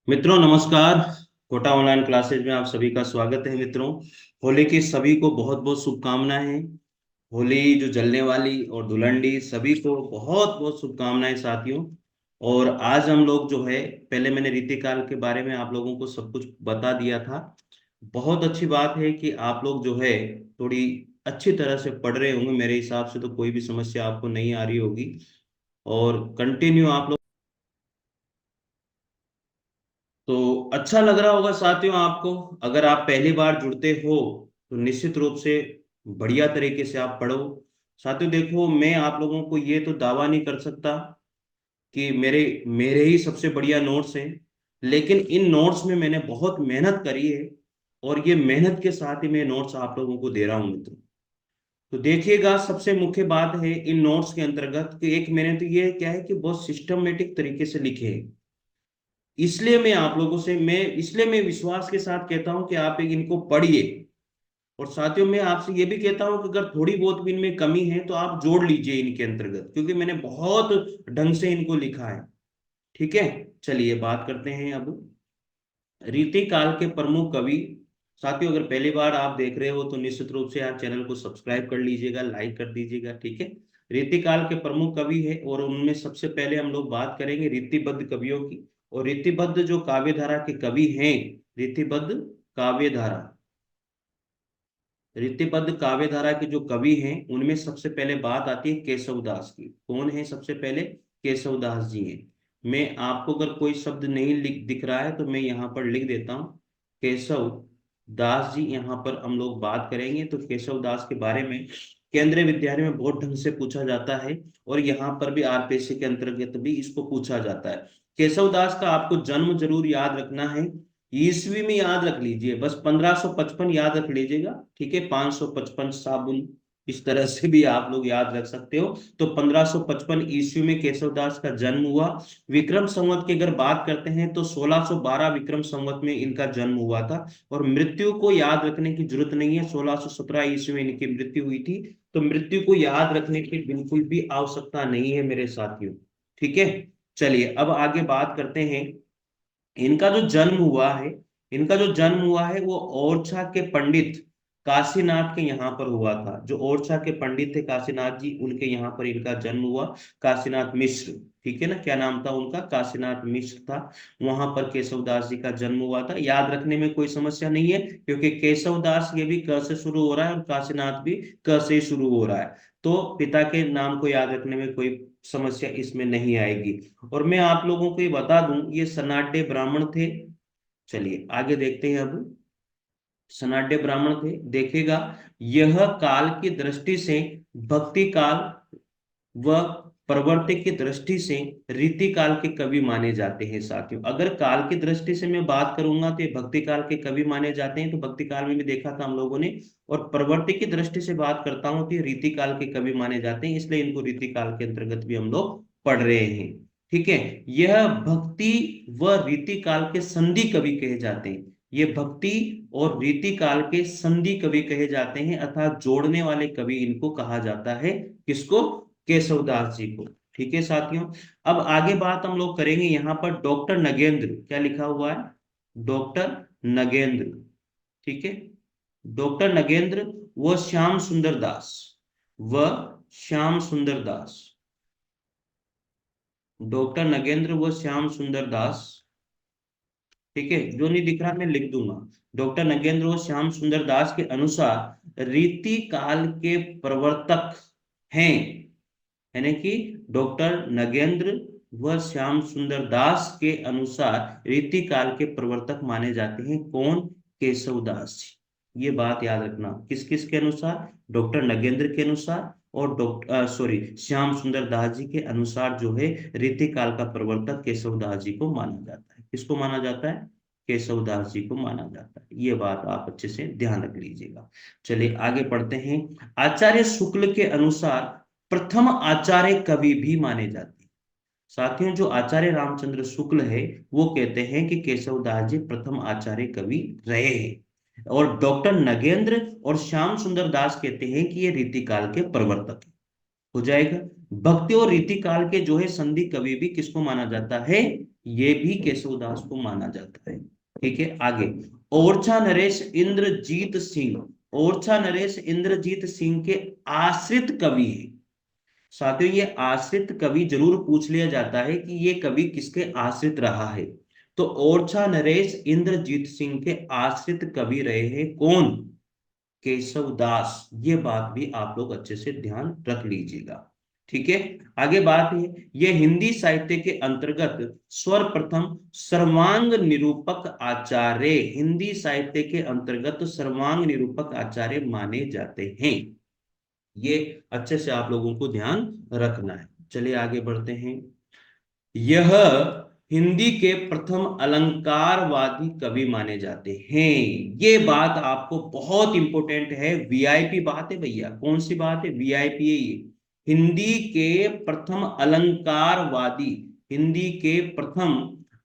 मित्रों नमस्कार। Kota online classes में आप सभी का स्वागत है। मित्रों, होली की सभी को बहुत बहुत शुभकामनाएं। होली जो जलने वाली और धुलंडी सभी को बहुत बहुत शुभकामनाएं साथियों। और आज हम लोग जो है, पहले मैंने रीतिकाल के बारे में आप लोगों को सब कुछ बता दिया था। बहुत अच्छी बात है कि आप लोग जो है थोड़ी अच्छी तरह से पढ़ रहे होंगे। मेरे हिसाब से तो कोई भी समस्या आपको नहीं आ रही होगी और कंटिन्यू आप लोग, तो अच्छा लग रहा होगा साथियों आपको। अगर आप पहली बार जुड़ते हो तो निश्चित रूप से बढ़िया तरीके से आप पढ़ो। साथियों देखो, मैं आप लोगों को ये तो दावा नहीं कर सकता कि मेरे मेरे ही सबसे बढ़िया नोट्स हैं, लेकिन इन नोट्स में मैंने बहुत मेहनत करी है और ये मेहनत के साथ ही मैं नोट्स आप लोगों को दे रहा हूँ मित्रों। तो देखिएगा, सबसे मुख्य बात है इन नोट्स के अंतर्गत कि एक मैंने तो ये क्या है कि बहुत सिस्टमेटिक तरीके से लिखे हैं। इसलिए मैं विश्वास के साथ कहता हूं कि आप एक इनको पढ़िए। और साथियों मैं आपसे ये भी कहता हूं कि अगर थोड़ी बहुत भी इनमें कमी है तो आप जोड़ लीजिए इनके अंतर्गत, क्योंकि मैंने बहुत ढंग से इनको लिखा है। ठीक है, चलिए बात करते हैं अब रीति काल के प्रमुख कवि। साथियों अगर पहली बार आप देख रहे हो तो निश्चित रूप से आप चैनल को सब्सक्राइब कर लीजिएगा, लाइक कर दीजिएगा। ठीक है, रीति काल के प्रमुख कवि है और उनमें सबसे पहले हम लोग बात करेंगे रीतिबद्ध कवियों की। और रीतिबद्ध जो काव्यधारा के कवि हैं, रीतिबद्ध काव्यधारा रीतिबद्ध काव्यधारा के जो कवि हैं उनमें सबसे पहले बात आती है केशवदास की। कौन है सबसे पहले? केशवदास जी हैं। मैं आपको अगर कोई शब्द नहीं लिख दिख रहा है तो मैं यहाँ पर लिख देता हूँ केशव दास जी। यहाँ पर हम लोग बात करेंगे तो केशव दास के बारे में केंद्रीय विद्यालय में बहुत ढंग से पूछा जाता है और यहाँ पर भी आरपीएससी के अंतर्गत भी इसको पूछा जाता है। केशव दास का आपको जन्म जरूर याद रखना है। ईस्वी में याद रख लीजिए, बस 1555 याद रख लीजिएगा। ठीक है, 555 साबुन, इस तरह से भी आप लोग याद रख सकते हो। तो 1555 ईस्वी में केशवदास का जन्म हुआ। विक्रम संवत की अगर बात करते हैं तो 1612 विक्रम संवत में इनका जन्म हुआ था। और मृत्यु को याद रखने की जरूरत नहीं है, 1617 ईस्वी में इनकी मृत्यु हुई थी। तो मृत्यु को याद रखने की बिल्कुल भी आवश्यकता नहीं है मेरे साथियों। ठीक है, चलिए अब आगे बात करते हैं। इनका जो जन्म हुआ है इनका जो जन्म हुआ है वो ओरछा के पंडित काशीनाथ के यहाँ पर हुआ था। जो ओरछा के पंडित थे काशीनाथ जी, उनके यहाँ पर इनका जन्म हुआ। काशीनाथ मिश्र, ठीक है ना, क्या नाम था उनका? काशीनाथ मिश्र था। वहां पर केशवदास जी का जन्म हुआ था। याद रखने में कोई समस्या नहीं है, क्योंकि केशवदास ये भी क से शुरू हो रहा है और काशीनाथ भी क से शुरू हो रहा है। तो पिता के नाम को याद रखने में कोई समस्या इसमें नहीं आएगी। और मैं आप लोगों को ये बता दूं, ये सनाट्य ब्राह्मण थे। चलिए आगे देखते हैं अब। सनाट्य ब्राह्मण थे, देखिएगा, यह काल की दृष्टि से भक्ति काल व प्रवर्तिक की दृष्टि से रीति काल के कवि माने जाते हैं। साथियों अगर काल की दृष्टि से मैं बात करूंगा तो ये भक्ति काल के कवि माने जाते हैं, तो भक्ति काल में भी देखा था हम लोगों ने। और प्रवर्तिक की दृष्टि से बात करता हूं तो ये रीति काल के कवि माने जाते हैं, इसलिए इनको रीति काल के अंतर्गत भी हम लोग पढ़ रहे हैं। ठीक है, यह भक्ति व रीति काल के संधि कवि कहे जाते हैं। ये भक्ति और रीति काल के संधि कवि कहे जाते हैं, अर्थात जोड़ने वाले कवि इनको कहा जाता है। किसको? केशवदास जी को। ठीक है साथियों, अब आगे बात हम लोग करेंगे यहाँ पर डॉक्टर नगेंद्र। क्या लिखा हुआ है? डॉक्टर नगेंद्र। ठीक है, डॉक्टर नगेंद्र व श्याम सुंदर दास व श्याम सुंदर दास डॉक्टर नगेंद्र व श्याम सुंदर दास। ठीक है, जो नहीं दिख रहा मैं लिख दूंगा। डॉक्टर नगेंद्र व श्याम सुंदर दास के अनुसार रीति काल के प्रवर्तक हैं। यानी कि डॉक्टर नगेंद्र व श्याम सुंदर दास के अनुसार रीति काल के प्रवर्तक माने जाते हैं। कौन? केशवदास जी। ये बात याद रखना, किस किस के अनुसार? डॉक्टर नगेंद्र के अनुसार और डॉक्टर श्याम सुंदर दास जी के अनुसार जो है रीति काल का प्रवर्तक केशवदास जी को माना जाता है। किसको माना जाता है? केशवदास जी को माना जाता है। ये बात आप अच्छे से ध्यान रख लीजिएगा। चलिए आगे पढ़ते हैं। आचार्य शुक्ल के अनुसार प्रथम आचार्य कवि भी माने जाते हैं। साथियों जो आचार्य रामचंद्र शुक्ल है वो कहते हैं कि केशवदास जी प्रथम आचार्य कवि रहे हैं। और डॉक्टर नगेंद्र और श्याम सुंदर दास कहते हैं कि ये रीति काल के प्रवर्तक है। हो जाएगा। भक्ति और रीति काल के जो है संधि कवि भी किसको माना जाता है? ये भी केशवदास को माना जाता है। ठीक है, आगे। ओरछा नरेश इंद्रजीत सिंह, ओरछा नरेश इंद्रजीत सिंह के आश्रित कवि हैं। साथियों, ये आश्रित कवि जरूर पूछ लिया जाता है कि ये कवि किसके आश्रित रहा है। तो ओरछा नरेश इंद्रजीत सिंह के आश्रित कवि रहे हैं कौन? केशवदास। ये बात भी आप लोग अच्छे से ध्यान रख लीजिएगा। ठीक है, आगे बात है, ये हिंदी साहित्य के अंतर्गत सर्वप्रथम सर्वांग निरूपक आचार्य, हिंदी साहित्य के अंतर्गत सर्वांग निरूपक आचार्य माने जाते हैं। ये अच्छे से आप लोगों को ध्यान रखना है। चलिए आगे बढ़ते हैं। यह हिंदी के प्रथम अलंकारवादी कवि माने जाते हैं। ये बात आपको बहुत इंपॉर्टेंट है, वीआईपी बात है भैया। कौन सी बात है? वीआईपी है ये। हिंदी के प्रथम अलंकारवादी, हिंदी के प्रथम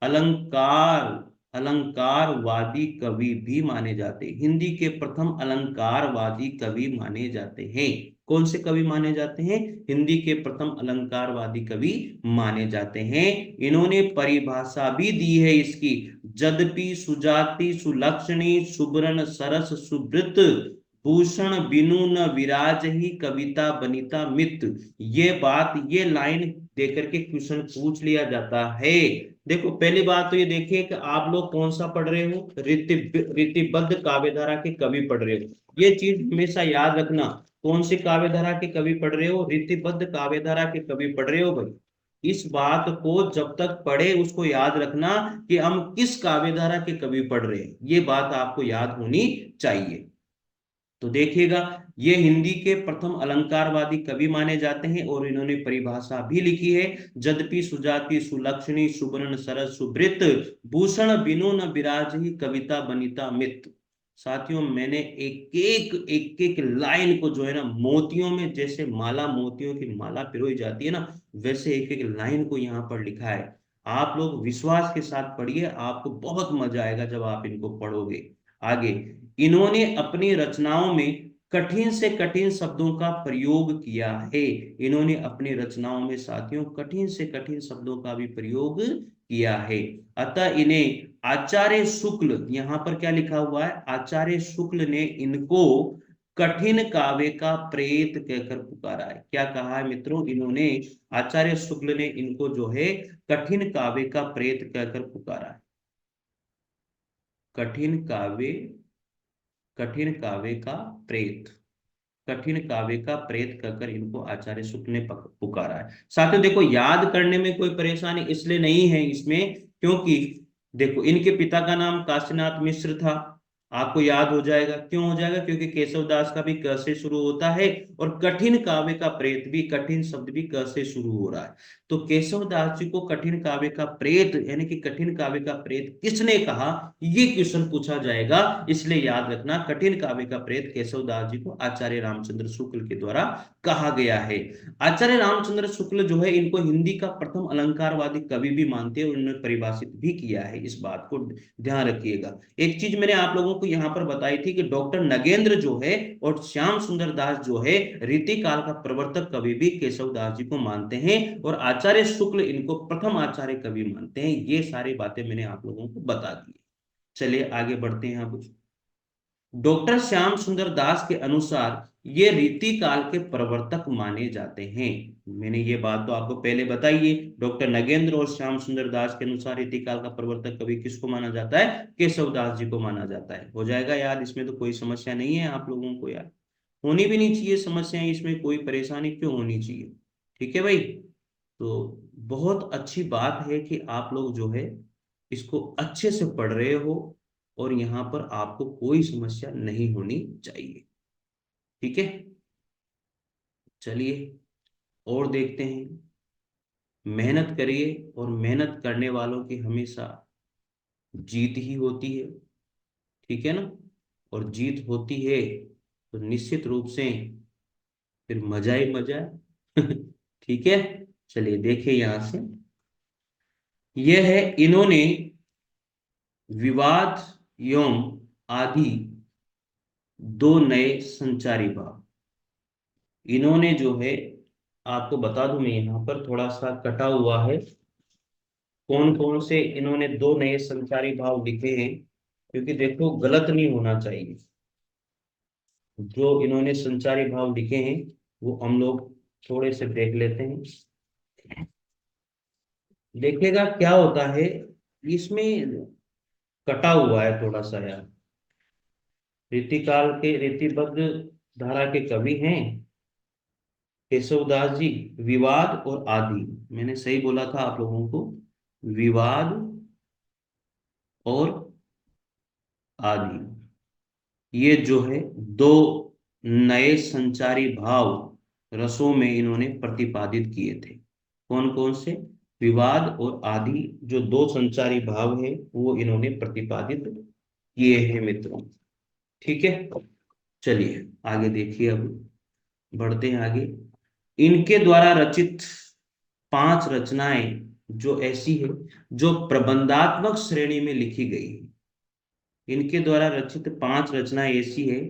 अलंकार अलंकारवादी कवि भी माने जाते हैं। हिंदी के प्रथम अलंकारवादी कवि माने जाते हैं। कौन से कवि माने जाते हैं? हिंदी के प्रथम अलंकारवादी कवि माने जाते हैं। इन्होंने परिभाषा भी दी है इसकी, यद्यपि सुजाति सुलक्षणी सुब्रन सरस सुब्रत भूषण बिनु न विराज ही कविता बनिता मित। ये बात, ये लाइन देकर के क्वेश्चन पूछ लिया जाता है। देखो, पहली बात तो ये देखिए कि आप लोग कौन सा पढ़ रहे हो, रीतिबद्ध काव्यधारा के कवि पढ़ रहे हो। ये चीज हमेशा याद रखना। कौन सी काव्यधारा के कवि पढ़ रहे हो? रीतिबद्ध काव्यधारा के कवि पढ़ रहे हो भाई। इस बात को जब तक पढ़े उसको याद रखना कि हम किस काव्यधारा के कवि पढ़ रहे हैं, ये बात आपको याद होनी चाहिए। तो देखिएगा, ये हिंदी के प्रथम अलंकारवादी कवि माने जाते हैं और इन्होंने परिभाषा भी लिखी है, यद्यपि सुजाति सुलक्षणी सुवर्ण सरस सुवृत भूषण बिनु न विराज ही कविता बनिता मित। साथियों, मैंने एक एक लाइन को जो है ना, मोतियों में जैसे माला, मोतियों की माला पिरोई जाती है ना, वैसे एक एक लाइन को यहाँ पर लिखा है। आप लोग विश्वास के साथ पढ़िए, आपको बहुत मजा आएगा जब आप इनको पढ़ोगे। आगे, इन्होंने अपनी रचनाओं में कठिन से कठिन शब्दों का प्रयोग किया है। इन्होंने अपनी रचनाओं में साथियों कठिन से कठिन शब्दों का भी प्रयोग किया है। अतः इन्हें आचार्य शुक्ल, यहां पर क्या लिखा हुआ है? आचार्य शुक्ल ने इनको कठिन काव्य का प्रेत कहकर पुकारा है। क्या कहा है मित्रों? इन्होंने, आचार्य शुक्ल ने इनको जो है कठिन काव्य का प्रेत कहकर पुकारा है। कठिन काव्य, कठिन काव्य का प्रेत, कठिन काव्य का प्रेत कहकर इनको आचार्य शुक्ल ने पुकारा है। साथियों देखो, याद करने में कोई परेशानी इसलिए नहीं है इसमें, क्योंकि देखो, इनके पिता का नाम काशीनाथ मिश्र था। आपको याद हो जाएगा। क्यों हो जाएगा? क्योंकि केशवदास का भी क से शुरू होता है और कठिन काव्य का प्रेत भी, कठिन शब्द भी क से शुरू हो रहा है। तो केशवदास जी को कठिन काव्य का प्रेत, यानी कि कठिन काव्य का प्रेत किसने कहा, ये क्वेश्चन पूछा जाएगा। इसलिए याद रखना, कठिन काव्य का प्रेत केशवदास जी को आचार्य रामचंद्र शुक्ल के द्वारा कहा गया है। आचार्य रामचंद्र शुक्ल जो है, इनको हिंदी का प्रथम अलंकारवादी कवि भी मानते हैं और उन्होंने परिभाषित भी किया है। इस बात को ध्यान रखिएगा। एक चीज मैंने आप लोगों को यहाँ पर बताई थी कि डॉक्टर नगेंद्र जो है और श्याम सुंदर दास जो है, रीति काल का प्रवर्तक कवि भी केशवदास जी को मानते हैं और आचार्य शुक्ल इनको प्रथम आचार्य कवि मानते हैं। ये सारी बातें मैंने आप लोगों को बता दी। चलिए आगे बढ़ते हैं। अब डॉक्टर श्याम सुंदर दास के अनुसार ये रीति काल के प्रवर्तक माने जाते हैं। मैंने ये बात तो आपको पहले बताई है। डॉक्टर नगेंद्र और श्याम सुंदर दास के अनुसार रीति काल का प्रवर्तक कवि किसको माना जाता है? केशवदास जी को माना जाता है। हो जाएगा याद, इसमें तो कोई समस्या नहीं है आप लोगों को यार। होनी भी नहीं चाहिए समस्याएं, इसमें कोई परेशानी क्यों होनी चाहिए? ठीक है भाई। तो बहुत अच्छी बात है कि आप लोग जो है इसको अच्छे से पढ़ रहे हो और यहाँ पर आपको कोई समस्या नहीं होनी चाहिए। ठीक है, चलिए और देखते हैं। मेहनत करिए और मेहनत करने वालों की हमेशा जीत ही होती है। ठीक है ना? और जीत होती है तो निश्चित रूप से फिर मजा ही मजा है। ठीक है, चलिए देखिए यहां से। यह है, इन्होंने विवाद एवं आदि दो नए संचारी भाव, इन्होंने जो है, आपको बता दूं मैं यहाँ पर थोड़ा सा कटा हुआ है कौन कौन से इन्होंने दो नए संचारी भाव लिखे हैं, क्योंकि देखो गलत नहीं होना चाहिए। जो इन्होंने संचारी भाव लिखे हैं वो हम लोग थोड़े से देख लेते हैं। देखिएगा क्या होता है, इसमें कटा हुआ है थोड़ा सा यार। रीतिकाल के रीतिबद्ध धारा के कवि हैं केशवदास जी। विवाद और आदि, मैंने सही बोला था आप लोगों को, विवाद और आदि, ये जो है दो नए संचारी भाव रसों में इन्होंने प्रतिपादित किए थे। कौन कौन से? विवाद और आदि, जो दो संचारी भाव है वो इन्होंने प्रतिपादित किए हैं मित्रों। ठीक है, चलिए आगे देखिए, अब बढ़ते हैं आगे। इनके द्वारा रचित पांच रचनाएं जो ऐसी है जो प्रबंधात्मक श्रेणी में लिखी गई है। इनके द्वारा रचित पांच रचनाएं ऐसी है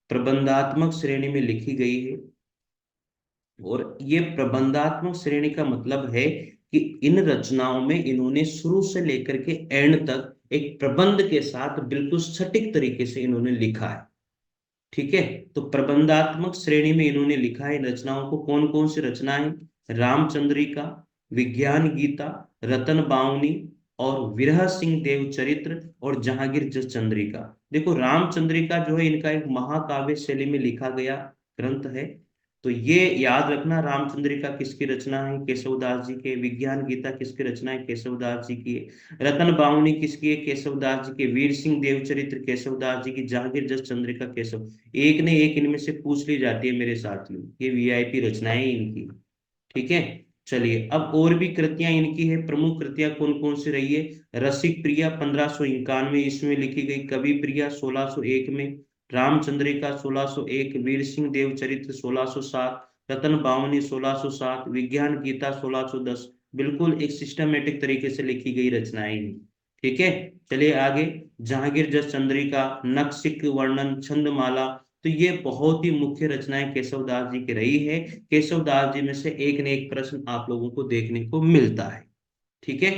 प्रबंधात्मक श्रेणी में लिखी गई है। और ये प्रबंधात्मक श्रेणी का मतलब है कि इन रचनाओं में इन्होंने शुरू से लेकर के एंड तक एक प्रबंध के साथ बिल्कुल सटीक तरीके से इन्होंने लिखा है। ठीक है, तो प्रबंधात्मक श्रेणी में इन्होंने लिखा है इन रचनाओं को। कौन कौन सी रचनाएं? रामचंद्रिका, विज्ञान गीता, रतन बावनी और विरह सिंह देव चरित्र और जहांगीर जस चंद्रिका। देखो रामचंद्रिका जो है इनका एक महाकाव्य शैली में लिखा गया ग्रंथ है। तो ये याद रखना, रामचंद्रिका किसकी रचना है? केशवदास जी के। विज्ञान गीता किसकी रचना है? केशवदास जी की है। रतन बावनी किसकी है? केशवदास जी के। वीर सिंह देवचरित्र केशवदास जी की। जहांगीर जस चंद्रिका केशव। एक ने एक इनमें से पूछ ली जाती है मेरे साथियों, ये वीआईपी रचनाएं इनकी। ठीक है, चलिए अब और भी कृतियां इनकी है। प्रमुख कृतियां कौन कौन सी रही है? रसिक प्रिया 1591 ईस्वी में लिखी गई। कवि प्रिया 1601 में। रामचंद्रिका 1601। वीर सिंह देव चरित्र 1607। रतन बावनी 1607। विज्ञान गीता 1610। बिल्कुल एक सिस्टमेटिक तरीके से लिखी गई रचनाएं हैं। ठीक है, चलिए आगे। जहांगीर जस चंद्रिका, नखशिख वर्णन, छंदमाला, तो ये बहुत ही मुख्य रचनाएं केशवदास जी की रही है। केशवदास जी में से एक ने एक प्रश्न आप लोगों को देखने को मिलता है। ठीक है,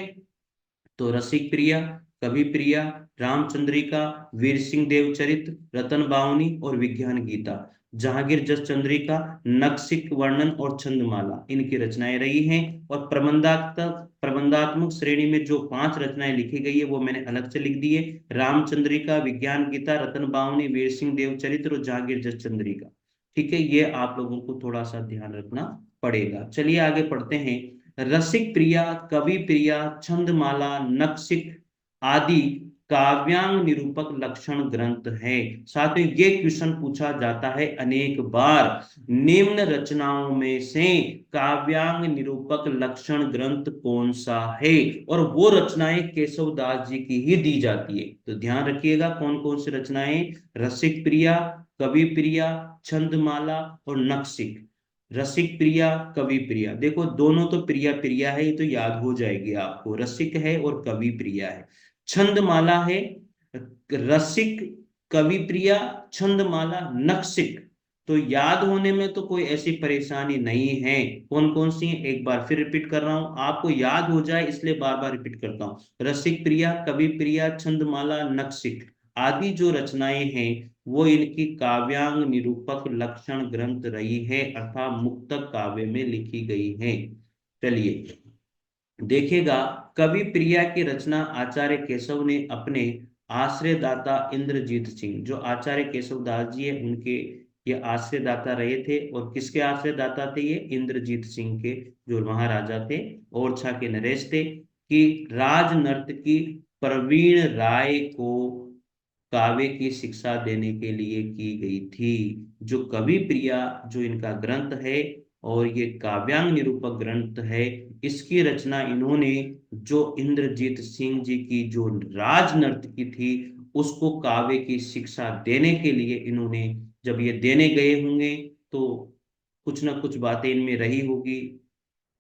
तो रसिक प्रिया, कवि प्रिया, रामचंद्रिका, वीर सिंह देव चरित्र, रतन बावनी और विज्ञान गीता, जहांगीर जस चंद्रिका, नखशिख वर्णन और छंदमाला, इनकी रचनाएं रही हैं। और प्रबंधात्मक श्रेणी में जो पांच रचनाएं लिखी गई है वो मैंने अलग से लिख दी है। रामचंद्रिका, विज्ञान गीता, रतन बावनी, वीर सिंह देव चरित्र और जहांगीर जस चंद्रिका। ठीक है, ये आप लोगों को थोड़ा सा ध्यान रखना पड़ेगा। चलिए आगे पढ़ते हैं। रसिक प्रिया, कवि प्रिया, छंदमाला, नखशिख आदि काव्यांग निरूपक लक्षण ग्रंथ है। साथ ही ये क्वेश्चन पूछा जाता है अनेक बार, निम्न रचनाओं में से काव्यांग निरूपक लक्षण ग्रंथ कौन सा है? और वो रचनाएं केशवदास जी की ही दी जाती है। तो ध्यान रखिएगा कौन कौन सी रचनाएं? रसिक प्रिया, कवि प्रिया, छंदमाला और नखशिख। रसिक प्रिया, कवि प्रिया, देखो दोनों तो प्रिया प्रिया है, ये तो याद हो जाएगी आपको। रसिक है और कवि प्रिया है। छंदमाला है, रसिक, कवि प्रिया, छंदमाला, नखशिख। तो याद होने में तो कोई ऐसी परेशानी नहीं है। कौन कौन सी है एक बार फिर रिपीट कर रहा हूं, आपको याद हो जाए इसलिए बार बार रिपीट करता हूं। रसिक प्रिया, कवि प्रिया, छंदमाला, नखशिख आदि जो रचनाएं हैं वो इनकी काव्यांग निरूपक लक्षण ग्रंथ रही है, अर्थात मुक्तक काव्य में लिखी गई है। चलिए देखिएगा, कवि प्रिया की रचना आचार्य केशव ने अपने आश्रयदाता इंद्रजीत सिंह, जो आचार्य केशवदास जी है उनके ये आश्रयदाता रहे थे। और किसके आश्रयदाता थे ये? इंद्रजीत सिंह के, जो महाराजा थे, ओरछा के नरेश थे। कि राज नर्तकी प्रवीण राय को काव्य की शिक्षा देने के लिए की गई थी। जो कवि प्रिया जो इनका ग्रंथ है और ये काव्यांग निरूपक ग्रंथ है, इसकी रचना इन्होंने जो इंद्रजीत सिंह जी की जो राज नर्तकी थी उसको काव्य की शिक्षा देने के लिए इन्होंने, जब ये देने गए होंगे तो कुछ ना कुछ बातें इनमें रही होगी,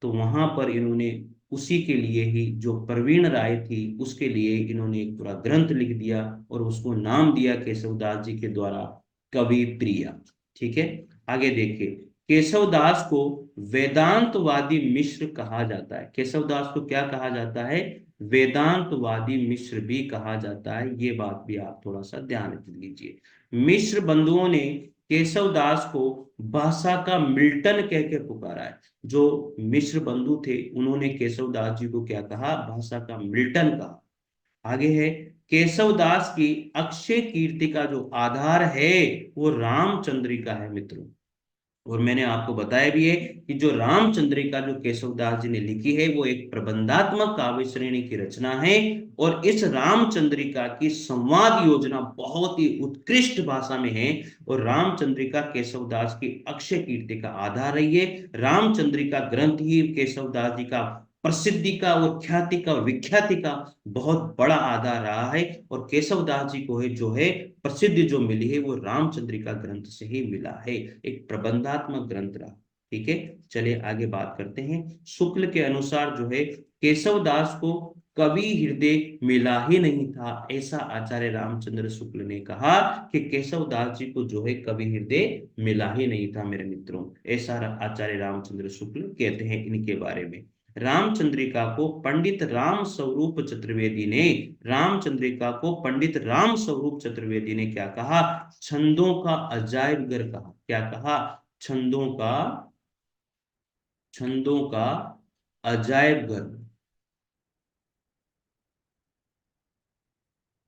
तो वहां पर इन्होंने उसी के लिए ही, जो प्रवीण राय थी उसके लिए इन्होंने एक पूरा ग्रंथ लिख दिया और उसको नाम दिया केशवदास जी के द्वारा कवि प्रिया। ठीक है, आगे देखिए। केशवदास को वेदांतवादी मिश्र कहा जाता है। केशवदास को क्या कहा जाता है? वेदांतवादी मिश्र भी कहा जाता है। ये बात भी आप थोड़ा सा ध्यान दीजिए। मिश्र बंधुओं ने केशव दास को भाषा का मिल्टन कह के पुकारा है। जो मिश्र बंधु थे उन्होंने केशव दास जी को क्या कहा? भाषा का मिल्टन कहा। आगे है, केशव दास की अक्षय कीर्ति का जो आधार है वो रामचंद्रिका है मित्रों। और मैंने आपको बताया भी है कि जो रामचंद्रिका जो केशवदास जी ने लिखी है वो एक प्रबंधात्मक काव्य श्रेणी की रचना है। और इस रामचंद्रिका की संवाद योजना बहुत ही उत्कृष्ट भाषा में है। और रामचंद्रिका केशवदास की अक्षय कीर्ति का आधार रही है। रामचंद्रिका ग्रंथ ही केशवदास जी का प्रसिद्धि का और ख्याति का विख्याति का बहुत बड़ा आधार रहा है। और केशवदास जी को है जो है प्रसिद्धि जो मिली है वो रामचंद्रिका ग्रंथ से ही मिला है। एक प्रबंधात्मक ग्रंथ रहा। ठीक है, चलिए आगे बात करते हैं। शुक्ल के अनुसार जो है केशवदास को कवि हृदय मिला ही नहीं था, ऐसा आचार्य रामचंद्र शुक्ल ने कहा कि केशवदास जी को जो है कवि हृदय मिला ही नहीं था मेरे मित्रों। ऐसा आचार्य रामचंद्र शुक्ल कहते हैं इनके बारे में। रामचंद्रिका को पंडित राम स्वरूप चतुर्वेदी ने रामचंद्रिका को पंडित राम स्वरूप चतुर्वेदी ने क्या कहा? छंदों का अजायब घर कहा। क्या कहा? छंदों का अजायब घर,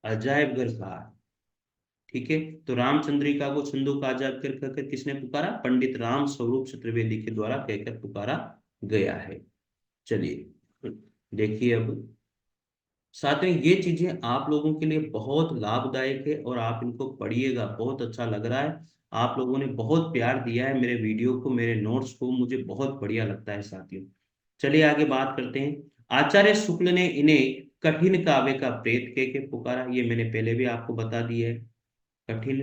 अजायब घर कहा। ठीक है, तो रामचंद्रिका को छंदों का अजायब घर कहकर किसने पुकारा? पंडित राम स्वरूप चतुर्वेदी के द्वारा कहकर पुकारा गया है। चलिए देखिए, अब साथ में ये चीजें आप लोगों के लिए बहुत लाभदायक है और आप इनको पढ़िएगा। बहुत अच्छा लग रहा है, आप लोगों ने बहुत प्यार दिया है मेरे वीडियो को, मेरे नोट्स को, मुझे बहुत बढ़िया लगता है साथियों। चलिए आगे बात करते हैं। आचार्य शुक्ल ने इन्हें कठिन काव्य का प्रेत कह के पुकारा। ये मैंने पहले भी आपको बता दिया है, कठिन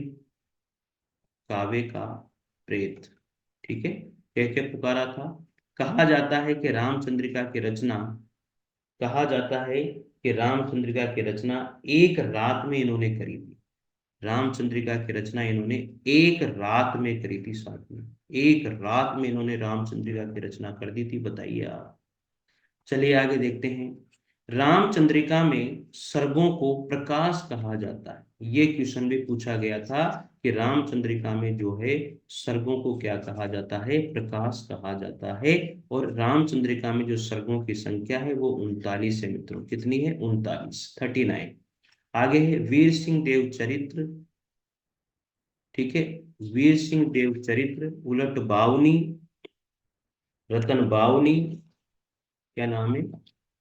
काव्य का प्रेत। ठीक है, कह के पुकारा था। कहा जाता है कि रामचंद्रिका की रचना कहा जाता है कि रामचंद्रिका की रचना एक रात में इन्होंने करी थी। रामचंद्रिका की रचना इन्होंने एक रात में करी थी साथ में। एक रात में इन्होंने रामचंद्रिका की रचना कर दी थी, बताइए आप। चलिए आगे देखते हैं। रामचंद्रिका में सर्गों को प्रकाश कहा जाता है। ये क्वेश्चन भी पूछा गया था कि रामचंद्रिका में जो है सर्गों को क्या कहा जाता है? प्रकाश कहा जाता है। और रामचंद्रिका में जो सर्गों की संख्या है वो 39 है मित्रों। कितनी है? 39, 39। आगे है वीर सिंह देव चरित्र। ठीक है, वीर सिंह देव चरित्र, उलट बावनी, रतन बावनी, क्या नाम है?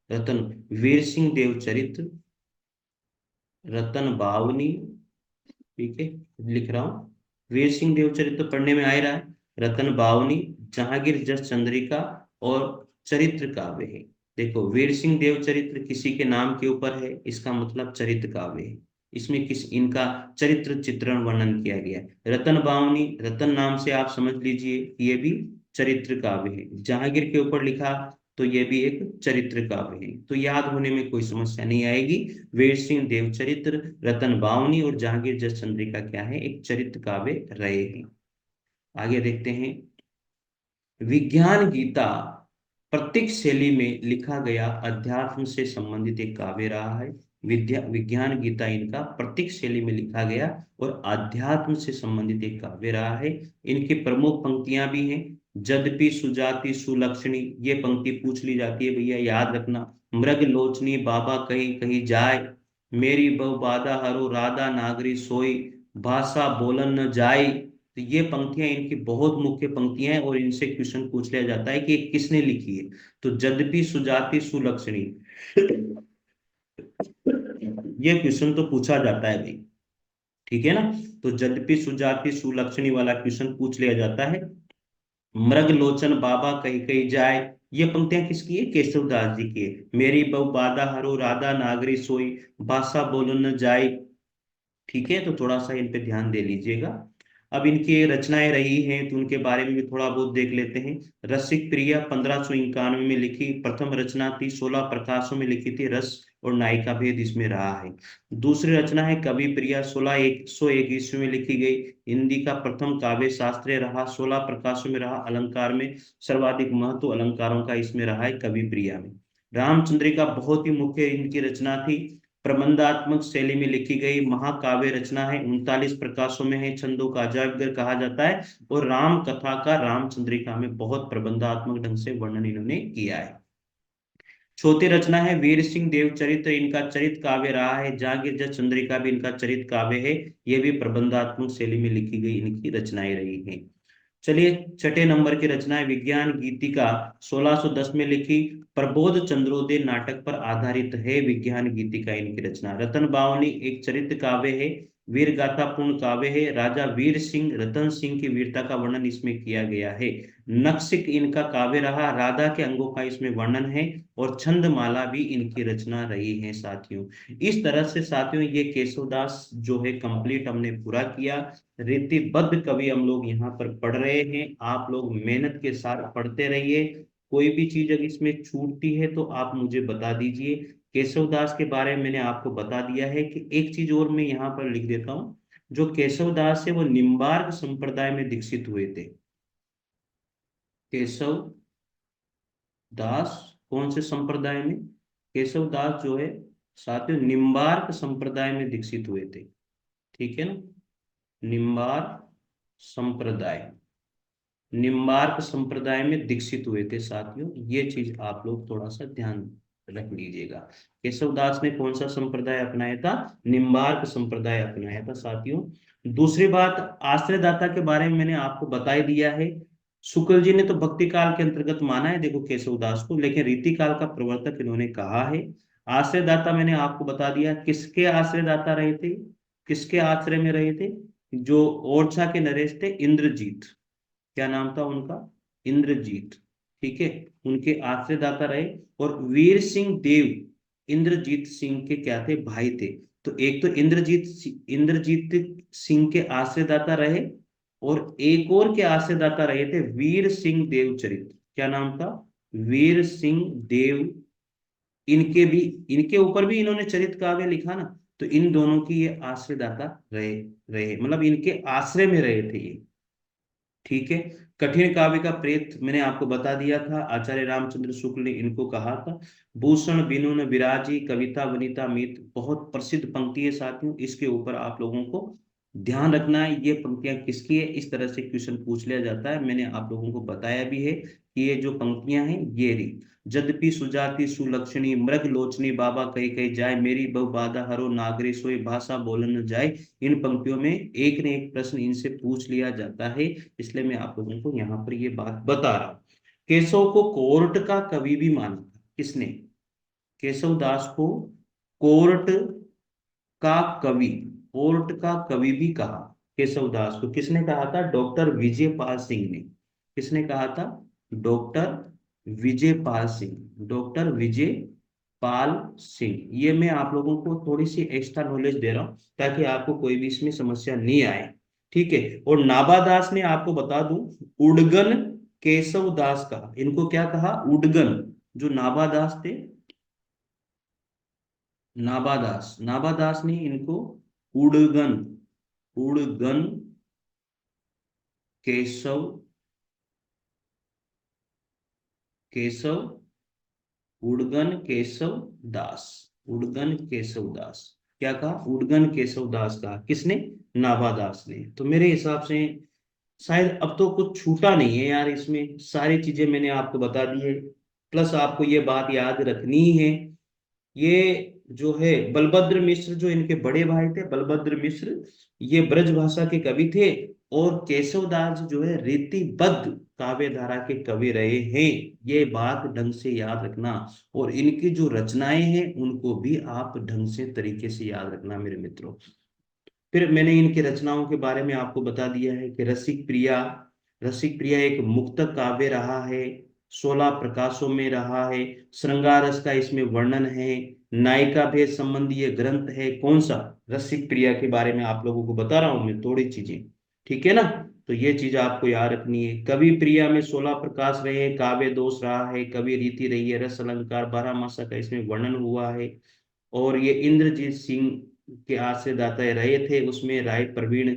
रतन, वीर सिंह देव चरित्र, रतन बावनी। ठीक है, लिख रहा हूं, वीर सिंह देव चरित्र पढ़ने में आ ही रहा है। रतन बावनी, जहांगीर जस चंद्रिका और चरित्र काव्य है। देखो, वीर सिंह देव चरित्र किसी के नाम के ऊपर है, इसका मतलब चरित्र काव्य है। इसमें किस इनका चरित्र चित्रण वर्णन किया गया है। रतन बावनी, रतन नाम से आप समझ लीजिए ये भी चरित्र काव्य है। जहांगीर के ऊपर लिखा तो ये भी एक चरित्र काव्य है, तो याद होने में कोई समस्या नहीं आएगी। वीर सिंह देव चरित्र, रतन बावनी और जहांगीर जस चंद्रिका क्या है? एक चरित्र काव्य रहे हैं। आगे देखते हैं। विज्ञान गीता प्रत्येक शैली में लिखा गया अध्यात्म से संबंधित एक काव्य रहा है। विज्ञान गीता इनका प्रत्येक शैली में लिखा गया और अध्यात्म से संबंधित एक काव्य रहा है। इनकी प्रमुख पंक्तियां भी हैं। यद्यपि सुजाति सुलक्षणी, ये पंक्ति पूछ ली जाती है भैया, याद रखना। मृग लोचनी बाबा कही कही जाए, मेरी बहु बाधा हरो राधा नागरी सोई, भाषा बोलन न जाए। तो ये पंक्तियां इनकी बहुत मुख्य पंक्तियां हैं और इनसे क्वेश्चन पूछ लिया जाता है कि ये किसने लिखी है? तो यद्यपि सुजाति सुलक्षणी, ये क्वेश्चन तो पूछा जाता है भाई। ठीक है ना, तो यद्यपि सुजाति सुलक्षणी वाला क्वेश्चन पूछ लिया जाता है। मृग लोचन बाबा कही कही जाए, ये पंक्तियां किसकी है? केशवदास जी की है। मेरी बहु बाधा हरो राधा नागरी सोई, भाषा बोलन न जाए। ठीक है, तो थोड़ा सा इन पे ध्यान दे लीजिएगा। अब इनकी रचनाएं रही हैं तो उनके बारे में भी थोड़ा बहुत देख लेते हैं। रसिक प्रिया 1591 में लिखी प्रथम रचना थी। 16 प्रकाशों में लिखी थी। रस और नायिका भेद इसमें रहा है। दूसरी रचना है कवि प्रिया, 1601 ईस्वी में लिखी गई। हिंदी का प्रथम काव्य शास्त्रीय रहा। 16 प्रकाशों में रहा। अलंकार में सर्वाधिक महत्व अलंकारों का इसमें रहा है, कवि प्रिया में। रामचंद्रिका बहुत ही मुख्य इनकी रचना थी, प्रबंधात्मक शैली में लिखी गई महाकाव्य रचना है, 39 प्रकाशों में है, छंदों का अजायब घर कहा जाता है, और राम कथा का रामचंद्रिका में बहुत प्रबंधात्मक ढंग से वर्णन इन्होंने किया है। चौथी रचना है वीर सिंह देव चरित्र, इनका चरित काव्य रहा है। जहांगीर जस चंद्रिका भी इनका चरित काव्य है, ये भी प्रबंधात्मक शैली में लिखी गई इनकी रचनाएं रही हैं। चलिए, छठे नंबर की रचना है विज्ञान गीतिका, 1610 में लिखी, प्रबोध चंद्रोदय नाटक पर आधारित है विज्ञान गीतिका इनकी रचना। रतन बावनी एक चरित्र काव्य है, वीर गाथा पूर्ण काव्य है, राजा वीर सिंह रतन सिंह की वीरता का वर्णन इसमें किया गया है। नक्सिक इनका काव्य रहा, राधा के अंगों का इसमें वर्णन है, और छंदमाला भी इनकी रचना रही है साथियों। इस तरह से साथियों ये केशवदास जो है कंप्लीट हमने पूरा किया। रीतिबद्ध कवि हम लोग यहाँ पर पढ़ रहे हैं, आप लोग मेहनत के साथ पढ़ते रहिए। कोई भी चीज अगर इसमें छूटती है तो आप मुझे बता दीजिए। केशवदास के बारे में मैंने आपको बता दिया है, कि एक चीज और मैं यहाँ पर लिख देता हूँ। जो केशवदास है वो निम्बार्क संप्रदाय में दीक्षित हुए थे। केशव दास कौन से संप्रदाय में? केशव दास जो है साथियों निम्बार्क संप्रदाय में दीक्षित हुए थे। ठीक है ना, निम्बार्क संप्रदाय, निम्बार्क संप्रदाय में दीक्षित हुए थे साथियों। ये चीज आप लोग थोड़ा सा ध्यान रख लीजिएगा। केशवदास ने कौन सा संप्रदाय अपनाया था? निम्बार्क संप्रदाय अपनाया था साथियों। दूसरी बात, आश्रयदाता के बारे में मैंने आपको बता ही दिया है। शुक्ल जी ने तो भक्ति काल के अंतर्गत माना है देखो केशवदास को, लेकिन रीति काल का प्रवर्तक इन्होंने कहा है। आश्रयदाता मैंने आपको बता दिया, किसके आश्रयदाता रहे थे, किसके आश्रय में रहे थे? जो ओरछा के नरेश थे, इंद्रजीत, क्या नाम था उनका? इंद्रजीत। ठीक है, उनके आश्रयदाता रहे। और वीर सिंह देव इंद्रजीत सिंह के क्या थे? भाई थे। तो एक तो इंद्रजीत सिंह के आश्रयदाता रहे, और एक और के आश्रयदाता रहे थे वीर सिंह देव चरित्र, क्या नाम था? वीर सिंह देव। इनके भी, इनके ऊपर भी इन्होंने चरित काव्य लिखा ना, तो इन दोनों की ये आश्रयदाता रहे, मतलब इनके आश्रय में रहे थे ये। ठीक है। कठिन काव्य का प्रेत मैंने आपको बता दिया था, आचार्य रामचंद्र शुक्ल ने इनको कहा था। भूषण बिनु न विराजी कविता वनिता मीत, बहुत प्रसिद्ध पंक्ति है साथियों, इसके ऊपर आप लोगों को ध्यान रखना है। ये पंक्तियां किसकी है, इस तरह से क्वेश्चन पूछ लिया जाता है। मैंने आप लोगों को बताया भी है कि ये जो पंक्तियां हैं ये रही। जद्यपि सुजाति सुलक्षणी मृग लोचनी बाबा कही कही जाए, मेरी बहु बाधा हरो नागरी सोई भाषा बोलन न जाए। इन पंक्तियों में एक न एक प्रश्न इनसे पूछ लिया जाता है, इसलिए मैं आप लोगों को यहाँ पर ये बात बता रहा हूँ। केशव को कोर्ट का कवि भी माना था, किसने? केशव दास को कोर्ट का कवि, कोर्ट का कवि भी कहा। केशव दास को किसने कहा था? डॉक्टर विजयपाल सिंह ने। किसने कहा था? Doctor Vijaypal Singh, doctor Vijay Pal Singh. ये मैं आप लोगों को थोड़ी सी एक्स्ट्रा नॉलेज दे रहा हूं, ताकि आपको कोई भी इसमें समस्या नहीं आए। ठीक है। और नाबादास ने आपको बता दूं, उडगन केशव दास कहा, इनको क्या कहा? उडगन। जो नाबादास थे, नाबादास, नाबादास ने इनको उडगन, उडगन केशव, केशव, उडगन केशव दास, उडगन केशव दास, क्या कहा? उडगन केशव दास कहा, किसने? नाभादास ने। तो मेरे हिसाब से शायद अब तो कुछ छूटा नहीं है यार, इसमें सारी चीजें मैंने आपको बता दी है। प्लस आपको ये बात याद रखनी है, ये जो है बलभद्र मिश्र, जो इनके बड़े भाई थे बलभद्र मिश्र, ये ब्रज भाषा के कवि थे। और केशवदास जो है रीतिबद्ध काव्य धारा के कवि रहे हैं, ये बात ढंग से याद रखना। और इनकी जो रचनाएं हैं उनको भी आप ढंग से तरीके से याद रखना मेरे मित्रों। फिर मैंने इनकी रचनाओं के बारे में आपको बता दिया है कि रसिक प्रिया, रसिक प्रिया एक मुक्त काव्य रहा है, 16 प्रकाशों में रहा है, श्रृंगार रस का इसमें वर्णन है, नायिका भेद संबंधी ये ग्रंथ है। कौन सा? रसिक प्रिया के बारे में आप लोगों को बता रहा हूं मैं थोड़ी चीजें। ठीक है ना, तो ये चीज आपको याद रखनी है। कवि प्रिया में 16 प्रकाश रहे हैं, काव्य दोष रहा है, कवि रीति रही है, रस अलंकार 12 मासा का इसमें वर्णन हुआ है। और ये इंद्रजीत सिंह के आश्रयदाता रहे थे, उसमें राय प्रवीण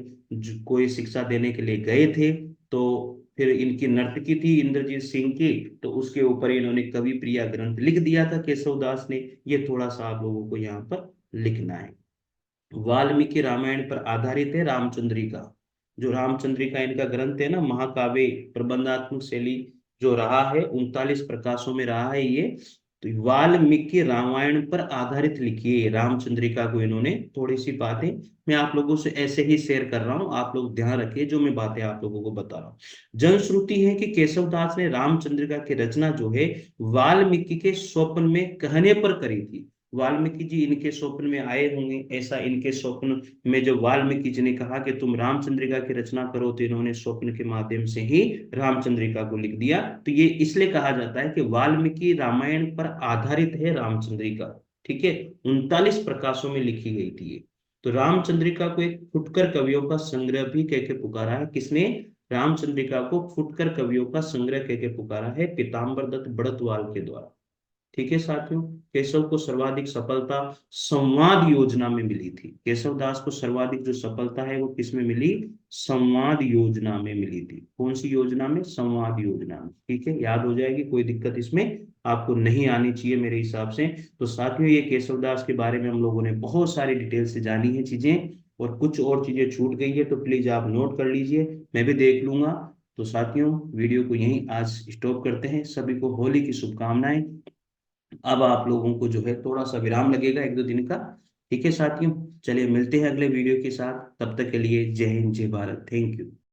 कोई शिक्षा देने के लिए गए थे, तो फिर इनकी नर्तकी थी इंद्रजीत सिंह की, तो उसके ऊपर इन्होंने कवि प्रिया ग्रंथ लिख दिया था केशवदास ने। ये थोड़ा सा आप लोगों को यहाँ पर लिखना है। वाल्मीकि रामायण पर आधारित है रामचंद्रिका। जो रामचंद्रिका इनका ग्रंथ है ना, महाकाव्य प्रबंधात्मक शैली जो रहा है, 39 प्रकाशों में रहा है ये। तो वाल्मीकि रामायण पर आधारित लिखी है ये रामचंद्रिका को इन्होंने। थोड़ी सी बातें मैं आप लोगों से ऐसे ही शेयर कर रहा हूँ, आप लोग ध्यान रखिए जो मैं बातें आप लोगों को बता रहा हूँ। जनश्रुति है कि केशवदास ने रामचंद्रिका की रचना जो है वाल्मीकि के स्वप्न में कहने पर करी थी। वाल्मीकि जी इनके स्वप्न में आए होंगे, ऐसा इनके स्वप्न में जो वाल्मीकि जी ने कहा कि तुम रामचंद्रिका की रचना करो, तो इन्होंने स्वप्न के माध्यम से ही रामचंद्रिका को लिख दिया। तो ये इसलिए कहा जाता है कि वाल्मीकि रामायण पर आधारित है रामचंद्रिका। ठीक है, 39 प्रकाशों में लिखी गई थी ये। तो रामचंद्रिका को एक फुटकर कवियों का संग्रह भी कह के पुकारा है। किसने? रामचंद्रिका को फुटकर कवियों का संग्रह कह के पुकारा है, पीताम्बर दत्त बड़तवाल के द्वारा। ठीक है साथियों, केशव को सर्वाधिक सफलता संवाद योजना में मिली थी। केशव दास को सर्वाधिक जो सफलता है वो किस में मिली? संवाद योजना में मिली थी। कौन सी योजना में? संवाद योजना में। ठीक है, याद हो जाएगी, कोई दिक्कत इसमें आपको नहीं आनी चाहिए मेरे हिसाब से। तो साथियों, ये केशव दास के बारे में हम लोगों ने बहुत सारी डिटेल से जानी है चीजें, और कुछ और चीजें छूट गई है तो प्लीज आप नोट कर लीजिए, मैं भी देख लूंगा। तो साथियों, वीडियो को यहीं आज स्टॉप करते हैं। सभी को होली की शुभकामनाएं। अब आप लोगों को जो है थोड़ा सा विराम लगेगा, 1-2 दिन का। ठीक है साथियों, चलिए मिलते हैं अगले वीडियो के साथ। तब तक के लिए जय हिंद, जय भारत, थैंक यू।